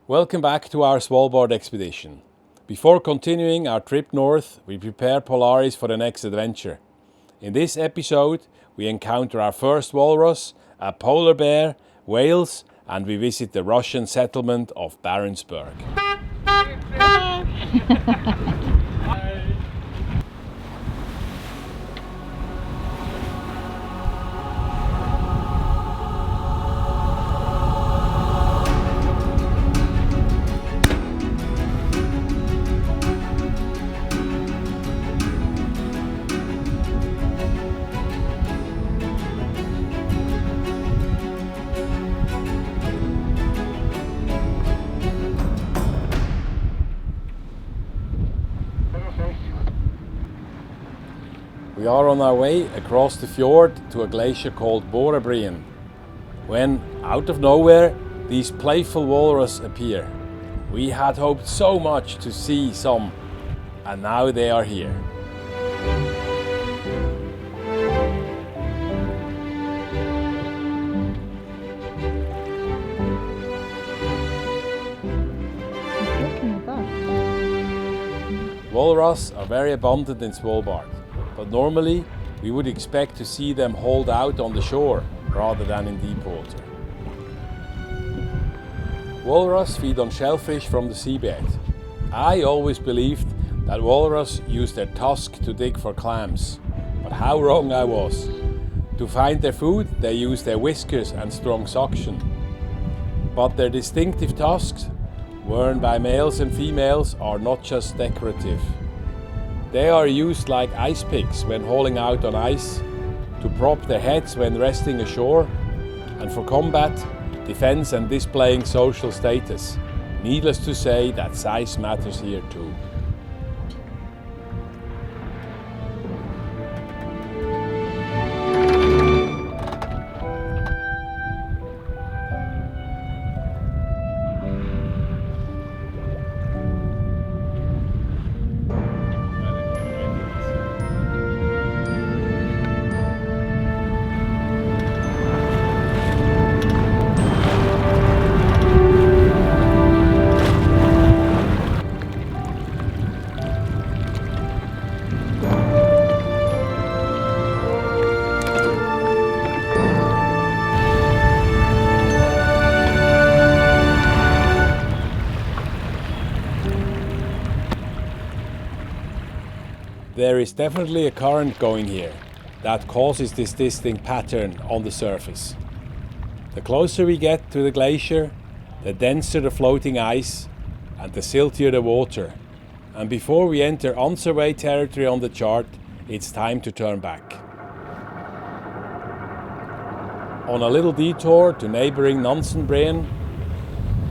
Welcome back to our Svalbard expedition. Before continuing our trip north, we prepare Polaris for the next adventure. In this episode, we encounter our first walrus, a polar bear, whales, and we visit the Russian settlement of Barentsburg. We are on our way across the fjord to a glacier called Borebreen, when, out of nowhere, these playful walrus appear. We had hoped so much to see some, and now they are here. Walrus are very abundant in Svalbard, but normally we would expect to see them hauled out on the shore rather than in deep water. Walrus feed on shellfish from the seabed. I always believed that walrus use their tusk to dig for clams, but how wrong I was. To find their food, they use their whiskers and strong suction. But their distinctive tusks, worn by males and females, are not just decorative. They are used like ice picks when hauling out on ice, to prop their heads when resting ashore, and for combat, defense and displaying social status. Needless to say that size matters here too. There is definitely a current going here that causes this distinct pattern on the surface. The closer we get to the glacier, the denser the floating ice and the siltier the water. And before we enter unsurveyed territory on the chart, it's time to turn back. On a little detour to neighboring Ny-Ålesund,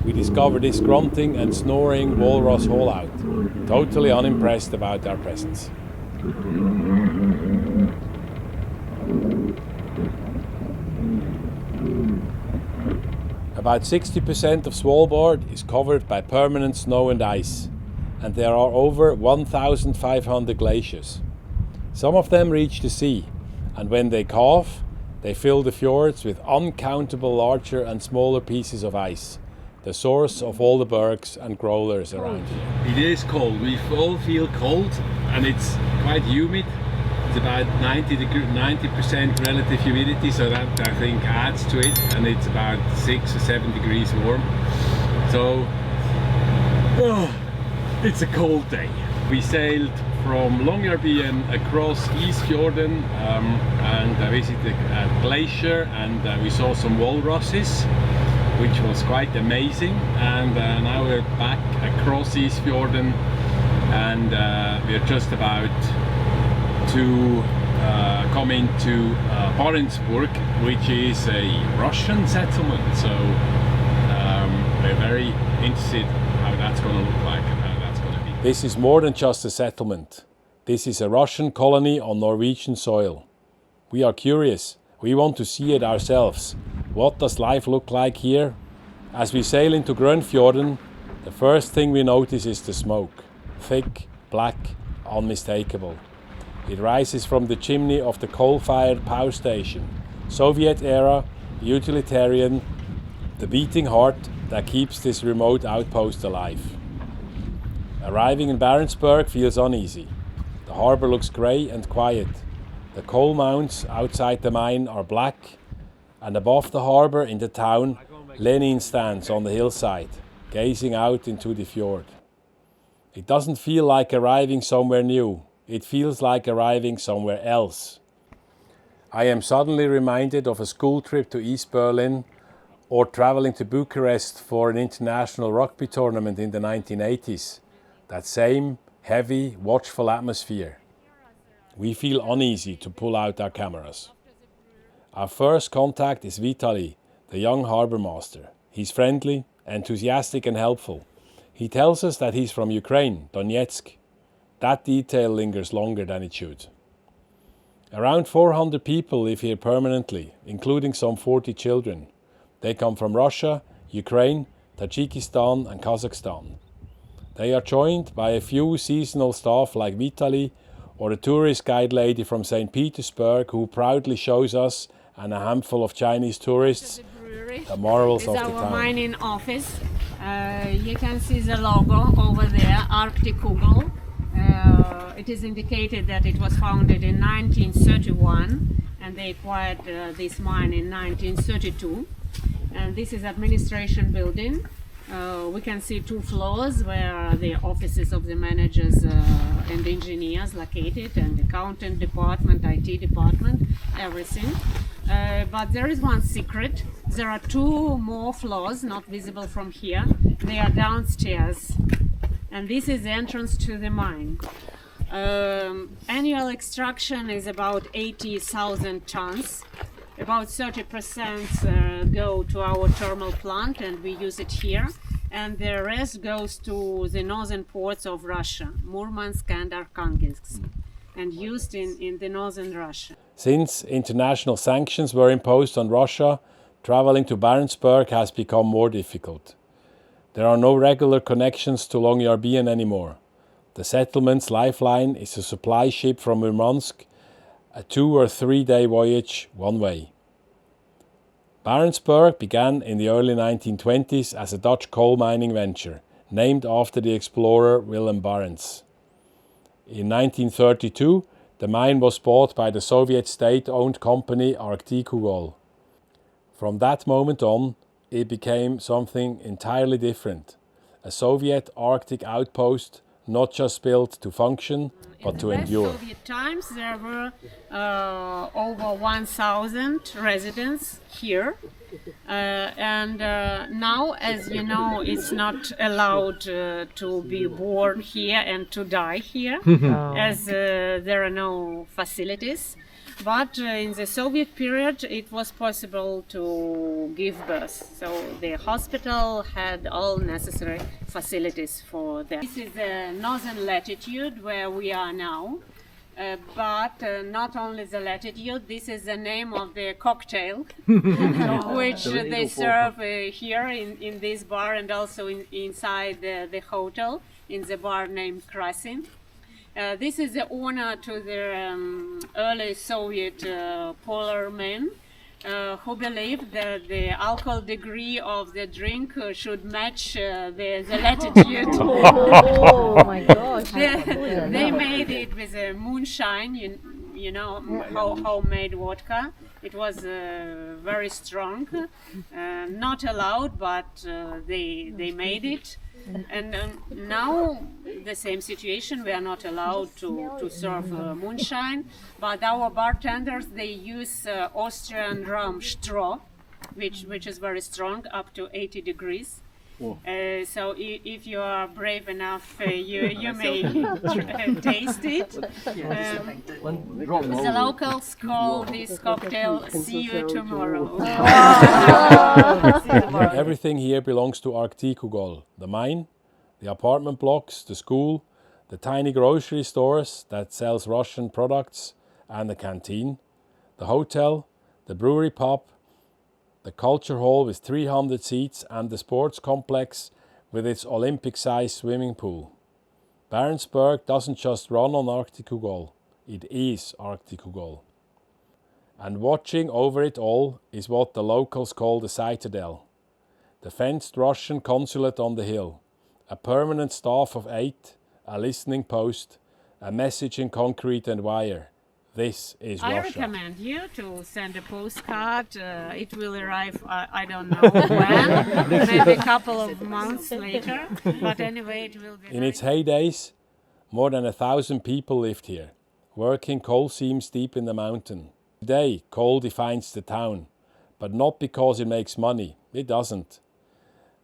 we discover this grunting and snoring walrus haul-out, totally unimpressed about our presence. About 60% of Svalbard is covered by permanent snow and ice, and there are over 1,500 glaciers. Some of them reach the sea, and when they calve, they fill the fjords with uncountable larger and smaller pieces of ice, the source of all the bergs and growlers around here. It is cold. We all feel cold, and it's quite humid. It's about 90% relative humidity, so that I think adds to it, and it's about 6 or 7 degrees warm. So, it's a cold day. We sailed from Longyearbyen across East Fjorden and visited a glacier, and we saw some walruses, which was quite amazing. And now we're back across East Fjorden, and we're just about to come into Barentsburg, which is a Russian settlement. So we're very interested how that's going to look like and how that's going to be. This is more than just a settlement. This is a Russian colony on Norwegian soil. We are curious. We want to see it ourselves. What does life look like here? As we sail into Grønfjorden, the first thing we notice is the smoke. Thick, black, unmistakable. It rises from the chimney of the coal-fired power station. Soviet era, utilitarian, the beating heart that keeps this remote outpost alive. Arriving in Barentsburg feels uneasy. The harbour looks grey and quiet. The coal mounds outside the mine are black, and above the harbour in the town, Lenin stands on the hillside, gazing out into the fjord. It doesn't feel like arriving somewhere new. It feels like arriving somewhere else. I am suddenly reminded of a school trip to East Berlin or traveling to Bucharest for an international rugby tournament in the 1980s. That same heavy, watchful atmosphere. We feel uneasy to pull out our cameras. Our first contact is Vitaly, the young harbour master. He's friendly, enthusiastic and helpful. He tells us that he's from Ukraine, Donetsk. That detail lingers longer than it should. Around 400 people live here permanently, including some 40 children. They come from Russia, Ukraine, Tajikistan and Kazakhstan. They are joined by a few seasonal staff like Vitaly or a tourist guide lady from St. Petersburg who proudly shows us and a handful of Chinese tourists the marvels of the town. This is our mining office. You can see the logo over there, Arctic Kugel. It is indicated that it was founded in 1931 and they acquired this mine in 1932. And this is administration building. We can see 2 floors where the offices of the managers and engineers located, and accountant department, IT department, everything. But there is one secret. There are 2 more floors not visible from here. They are downstairs. And this is the entrance to the mine. Annual extraction is about 80,000 tons. About 30% go to our thermal plant and we use it here. And the rest goes to the northern ports of Russia, Murmansk and Arkhangelsk, and used in the northern Russia. Since international sanctions were imposed on Russia, traveling to Barentsburg has become more difficult. There are no regular connections to Longyearbyen anymore. The settlement's lifeline is a supply ship from Murmansk, a 2 or 3 day voyage one way. Barentsburg began in the early 1920s as a Dutch coal mining venture, named after the explorer Willem Barents. In 1932, the mine was bought by the Soviet state-owned company Arktikugol. From that moment on, it became something entirely different, a Soviet Arctic outpost not just built to function, but to endure. In the Soviet times, there were over 1,000 residents here. And now, as you know, it's not allowed to be born here and to die here, as there are no facilities. But in the Soviet period, it was possible to give birth. So the hospital had all necessary facilities for that. This is the northern latitude where we are now. But not only the latitude, this is the name of the cocktail which they serve here in this bar and also inside the hotel in the bar named Krasin. This is the honor to the early Soviet polar men who believed that the alcohol degree of the drink should match the latitude. Oh my gosh! They made it with a moonshine, you know, homemade vodka. It was very strong, not allowed, but they made it. And now the same situation, we are not allowed to serve moonshine, but our bartenders, they use Austrian rum straw, which is very strong, up to 80 degrees. So if you are brave enough, you may taste it. The locals call this cocktail "See You Tomorrow." Everything here belongs to Arktikugol. The mine, the apartment blocks, the school, the tiny grocery stores that sells Russian products, and the canteen, the hotel, the brewery pub, the culture hall with 300 seats, and the sports complex with its Olympic-sized swimming pool. Barentsburg doesn't just run on Arktikugol, it is Arktikugol. And watching over it all is what the locals call the citadel. the fenced Russian consulate on the hill, a permanent staff of 8, a listening post, a message in concrete and wire. This is I Russia. recommend you to send a postcard. It will arrive, I don't know when, maybe a couple of months later. But anyway, it will be. In its heydays, more than 1,000 people lived here, working coal seams deep in the mountain. Today, coal defines the town, but not because it makes money. It doesn't.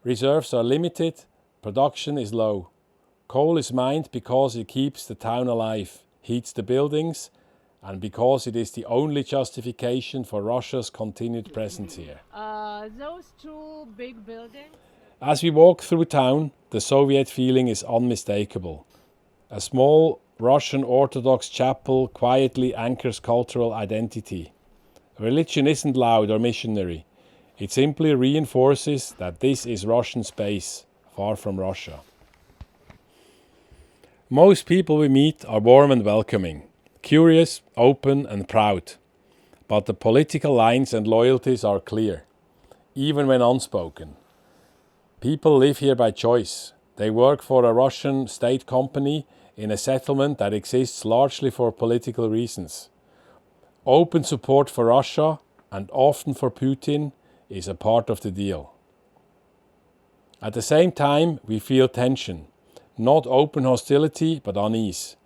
Reserves are limited, production is low. Coal is mined because it keeps the town alive, heats the buildings, and because it is the only justification for Russia's continued presence here. Those two big buildings. As we walk through town, the Soviet feeling is unmistakable. A small Russian Orthodox chapel quietly anchors cultural identity. Religion isn't loud or missionary. It simply reinforces that this is Russian space, far from Russia. Most people we meet are warm and welcoming. Curious, open and proud. But the political lines and loyalties are clear, even when unspoken. People live here by choice. They work for a Russian state company in a settlement that exists largely for political reasons. Open support for Russia, and often for Putin, is a part of the deal. At the same time, we feel tension. Not open hostility, but unease.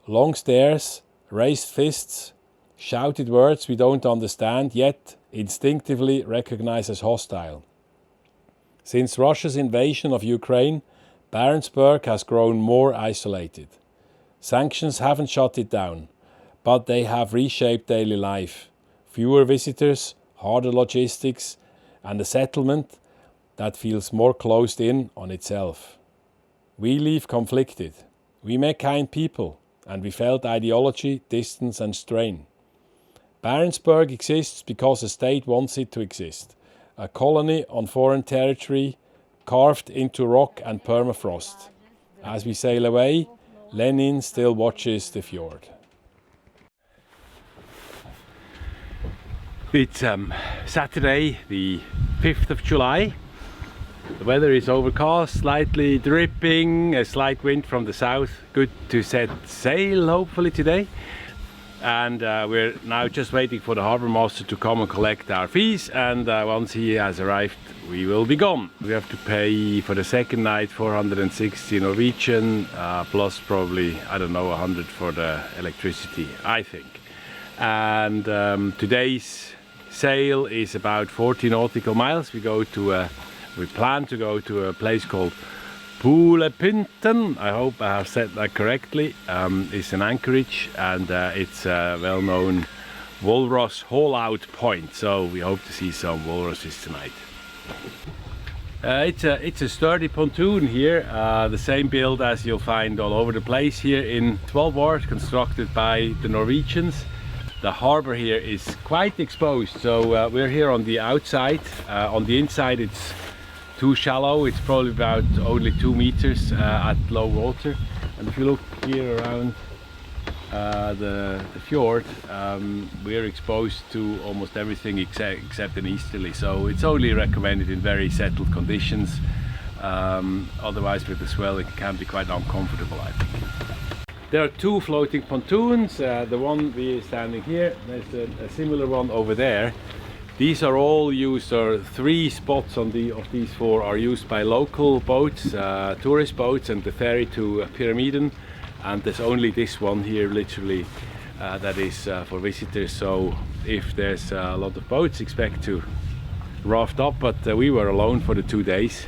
Long stares, raised fists, shouted words we don't understand, yet instinctively recognize as hostile. Since Russia's invasion of Ukraine, Barentsburg has grown more isolated. Sanctions haven't shut it down, but they have reshaped daily life. Fewer visitors, harder logistics, and a settlement that feels more closed in on itself. We leave conflicted. We met kind people, and we felt ideology, distance and strain. Barentsburg exists because a state wants it to exist. A colony on foreign territory, carved into rock and permafrost. As we sail away, Lenin still watches the fjord. It's Saturday, the 5th of July. The weather is overcast, slightly dripping, a slight wind from the south. Good to set sail, hopefully today. And we're now just waiting for the harbour master to come and collect our fees. And once he has arrived, we will be gone. We have to pay for the second night 460 Norwegian, plus probably, I don't know, 100 for the electricity, I think. And today's sail is about 40 nautical miles. We plan to go to a place called Poolepynten. I hope I have said that correctly. It's an anchorage, and it's a well-known walrus haul-out point. So we hope to see some walruses tonight. It's a sturdy pontoon here, the same build as you'll find all over the place here in Svalbard, constructed by the Norwegians. The harbour here is quite exposed, so we're here on the outside. On the inside it's too shallow. It's probably about only 2 meters at low water. And if you look here around the fjord, we're exposed to almost everything except an easterly, so it's only recommended in very settled conditions. Otherwise with the swell it can be quite uncomfortable, I think. There are 2 floating pontoons. The one we are standing here, there's a similar one over there. These are all used, or 3 spots of these 4 are used by local boats, tourist boats, and the ferry to Poolepynten. And there's only this one here, literally, that is for visitors. So if there's a lot of boats, expect to raft up. But we were alone for the 2 days.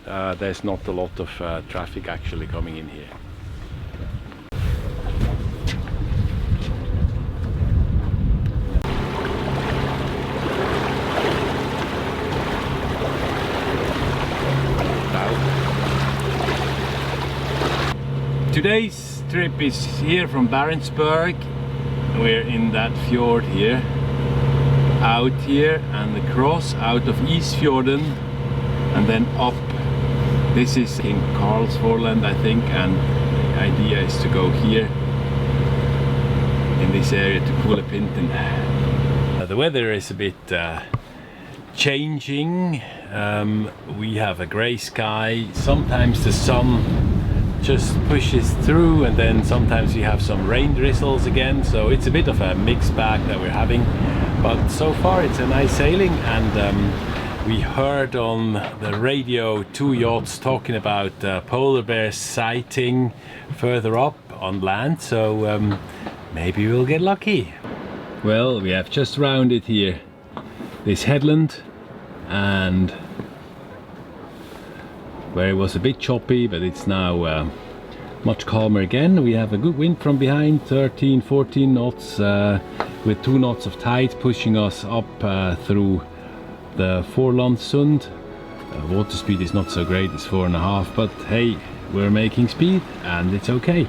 There's not a lot of traffic actually coming in here. Today's trip is here from Barentsburg. We're in that fjord here, out here and across, out of Isfjorden, and then up. This is in Karlsforland, I think, and the idea is to go here in this area to Poolepynten. The weather is a bit changing. We have a grey sky. Sometimes the sun just pushes through, and then sometimes we have some rain drizzles again, so it's a bit of a mixed bag that we're having, but so far it's a nice sailing. And we heard on the radio 2 yachts talking about polar bear sighting further up on land, so maybe we'll get lucky. Well, we have just rounded here this headland, and where it was a bit choppy, but it's now much calmer again. We have a good wind from behind, 13-14 knots, with 2 knots of tide pushing us up through the Ny-Ålesund. Water speed is not so great, it's 4.5, but hey, we're making speed and it's okay.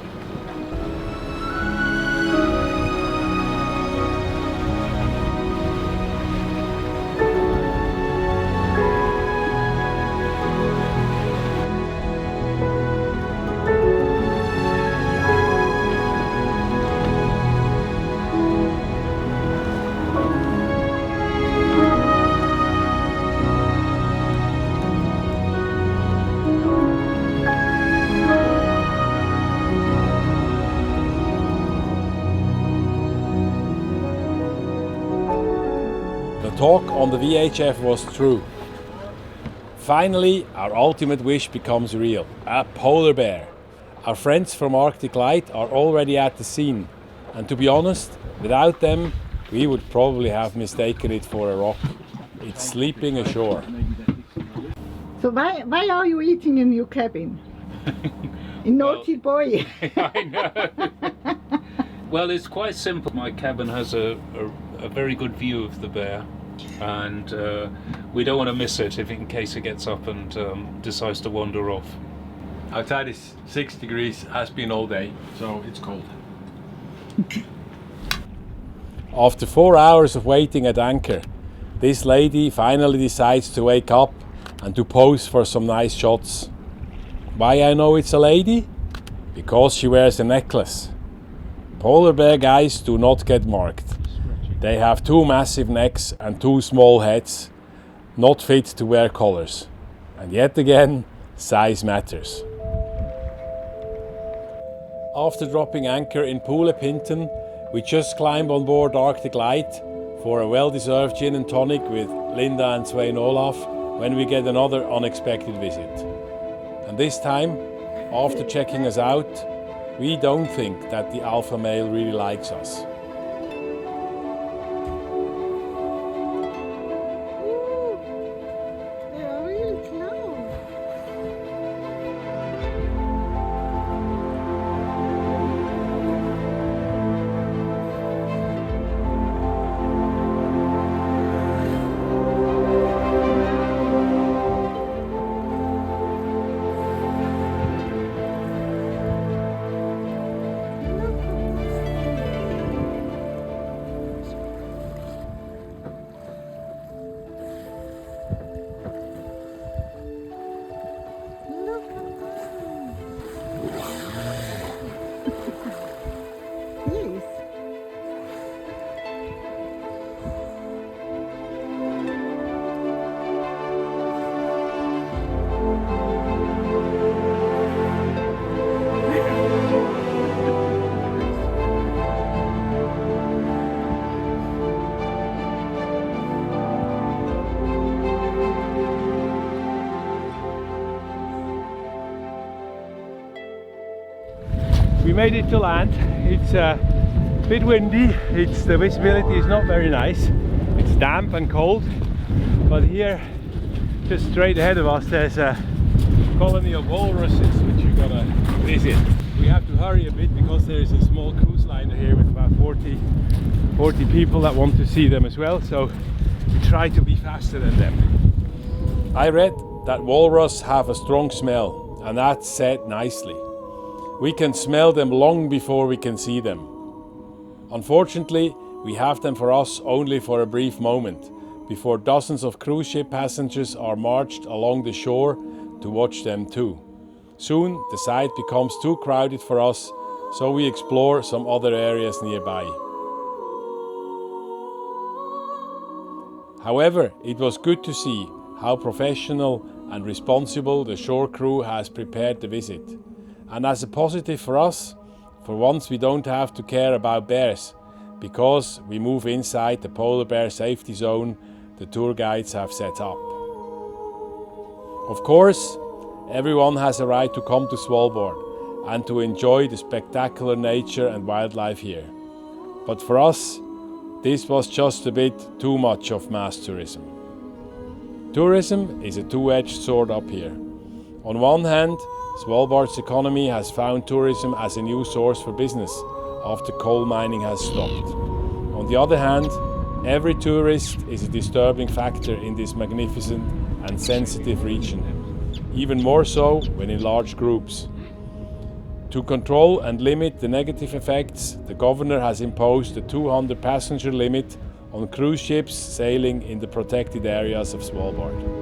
The talk on the VHF was true. Finally, our ultimate wish becomes real. A polar bear. Our friends from Arctic Light are already at the scene. And to be honest, without them, we would probably have mistaken it for a rock. It's sleeping ashore. So why are you eating in your cabin? In naughty boy. I know. Well, it's quite simple. My cabin has a very good view of the bear, and we don't want to miss it if in case it gets up and decides to wander off. Outside is 6 degrees, has been all day, so it's cold. After 4 hours of waiting at anchor, this lady finally decides to wake up and to pose for some nice shots. Why I know it's a lady? Because she wears a necklace. Polar bear guys do not get marked. They have 2 massive necks and 2 small heads, not fit to wear collars. And yet again, size matters. After dropping anchor in Poolepynten, we just climb on board Arctic Light for a well-deserved gin and tonic with Linda and Svein Olaf when we get another unexpected visit. And this time, after checking us out, we don't think that the alpha male really likes us. They are really close. We made it to land. It's a bit windy, the visibility is not very nice. It's damp and cold, but here, just straight ahead of us, there's a colony of walruses which we're gonna visit. We have to hurry a bit because there is a small cruise liner here with about 40 people that want to see them as well, so we try to be faster than them. I read that walrus have a strong smell, and that's said nicely. We can smell them long before we can see them. Unfortunately, we have them for us only for a brief moment, before dozens of cruise ship passengers are marched along the shore to watch them too. Soon the site becomes too crowded for us, so we explore some other areas nearby. However, it was good to see how professional and responsible the shore crew has prepared the visit. And as a positive for us, for once we don't have to care about bears, because we move inside the polar bear safety zone the tour guides have set up. Of course, everyone has a right to come to Svalbard and to enjoy the spectacular nature and wildlife here. But for us, this was just a bit too much of mass tourism. Tourism is a two-edged sword up here. On one hand, Svalbard's economy has found tourism as a new source for business after coal mining has stopped. On the other hand, every tourist is a disturbing factor in this magnificent and sensitive region, even more so when in large groups. To control and limit the negative effects, the governor has imposed a 200 passenger limit on cruise ships sailing in the protected areas of Svalbard.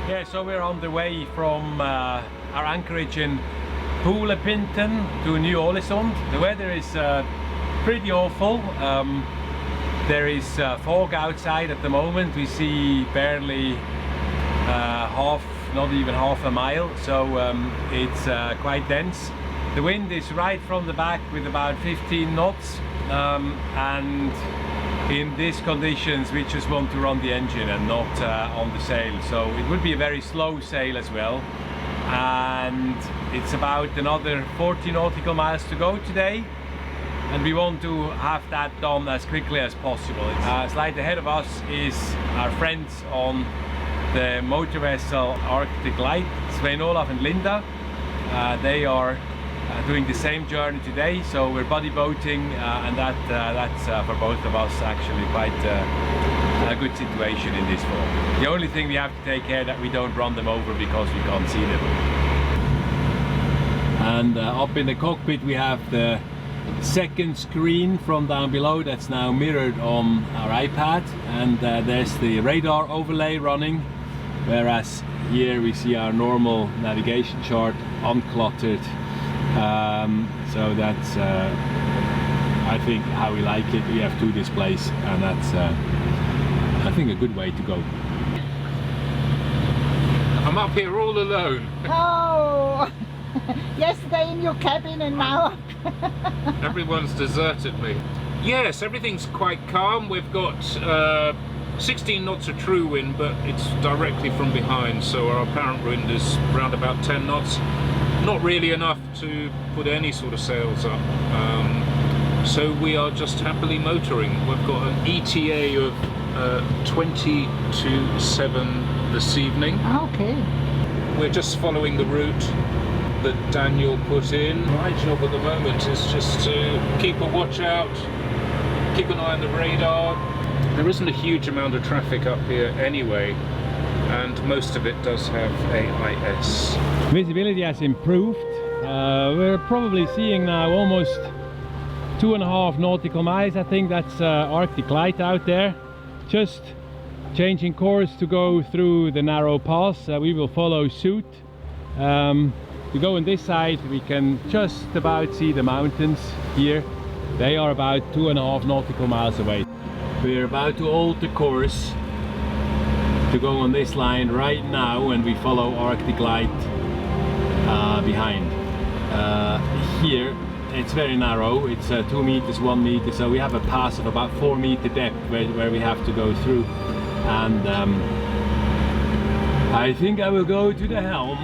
Yeah, so we're on the way from our anchorage in Poolepynten to Ny-Ålesund. The weather is pretty awful. There is fog outside at the moment. We see barely not even half a mile, so it's quite dense. The wind is right from the back with about 15 knots, and in these conditions we just want to run the engine and not on the sail, so it would be a very slow sail as well. And it's about another 40 nautical miles to go today, and we want to have that done as quickly as possible. Slightly ahead of us is our friends on the motor vessel Arctic Light, Svein Olaf and Linda. They are doing the same journey today, so we're buddy boating, and that's for both of us actually quite a good situation in this fall. The only thing we have to take care that we don't run them over because we can't see them. And up in the cockpit we have the second screen from down below that's now mirrored on our iPad, and there's the radar overlay running, whereas here we see our normal navigation chart uncluttered. So that's I think how we like it. We have two displays, and that's I think a good way to go. I'm up here all alone. Oh, yesterday in your cabin and now. Everyone's deserted me. Yes, everything's quite calm. We've got 16 knots of true wind, but it's directly from behind, so our apparent wind is around about 10 knots. Not really enough to put any sort of sails up. So we are just happily motoring. We've got an ETA of 20 to 7 this evening. Okay. We're just following the route that Daniel put in. My job at the moment is just to keep a watch out, keep an eye on the radar. There isn't a huge amount of traffic up here anyway, and most of it does have AIS. Visibility has improved. We're probably seeing now almost 2.5 nautical miles. I think that's Arctic Light out there, just changing course to go through the narrow pass. We will follow suit. We go on this side, we can just about see the mountains here. They are about 2.5 nautical miles away. We're about to alter course to go on this line right now, and we follow Arctic Light behind. Here it's very narrow, it's 2 meters, 1 meter, so we have a pass of about 4 meter depth where we have to go through, and I think I will go to the helm.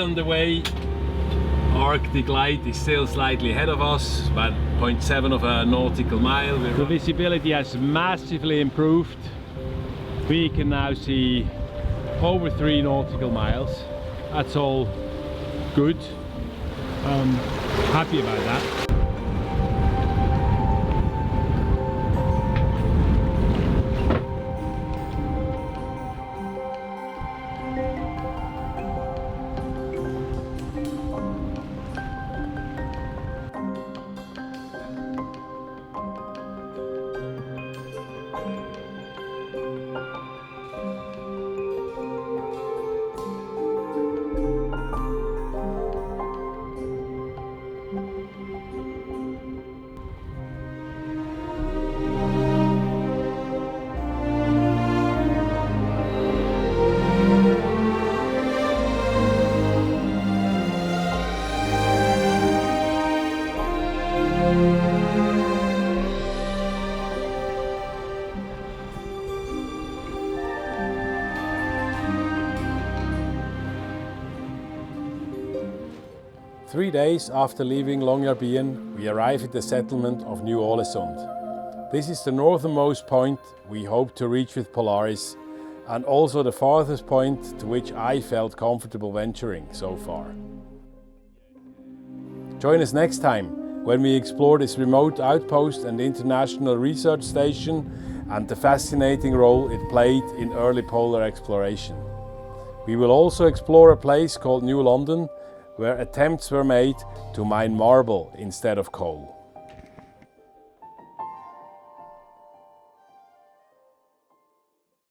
on the way. Arctic light is still slightly ahead of us, about 0.7 of a nautical mile. The visibility has massively improved. We can now see over 3 nautical miles. That's all good. Happy about that. 3 days after leaving Longyearbyen, we arrive at the settlement of Ny-Ålesund. This is the northernmost point we hope to reach with Polaris, and also the farthest point to which I felt comfortable venturing so far. Join us next time when we explore this remote outpost and international research station and the fascinating role it played in early polar exploration. We will also explore a place called New London, where attempts were made to mine marble instead of coal.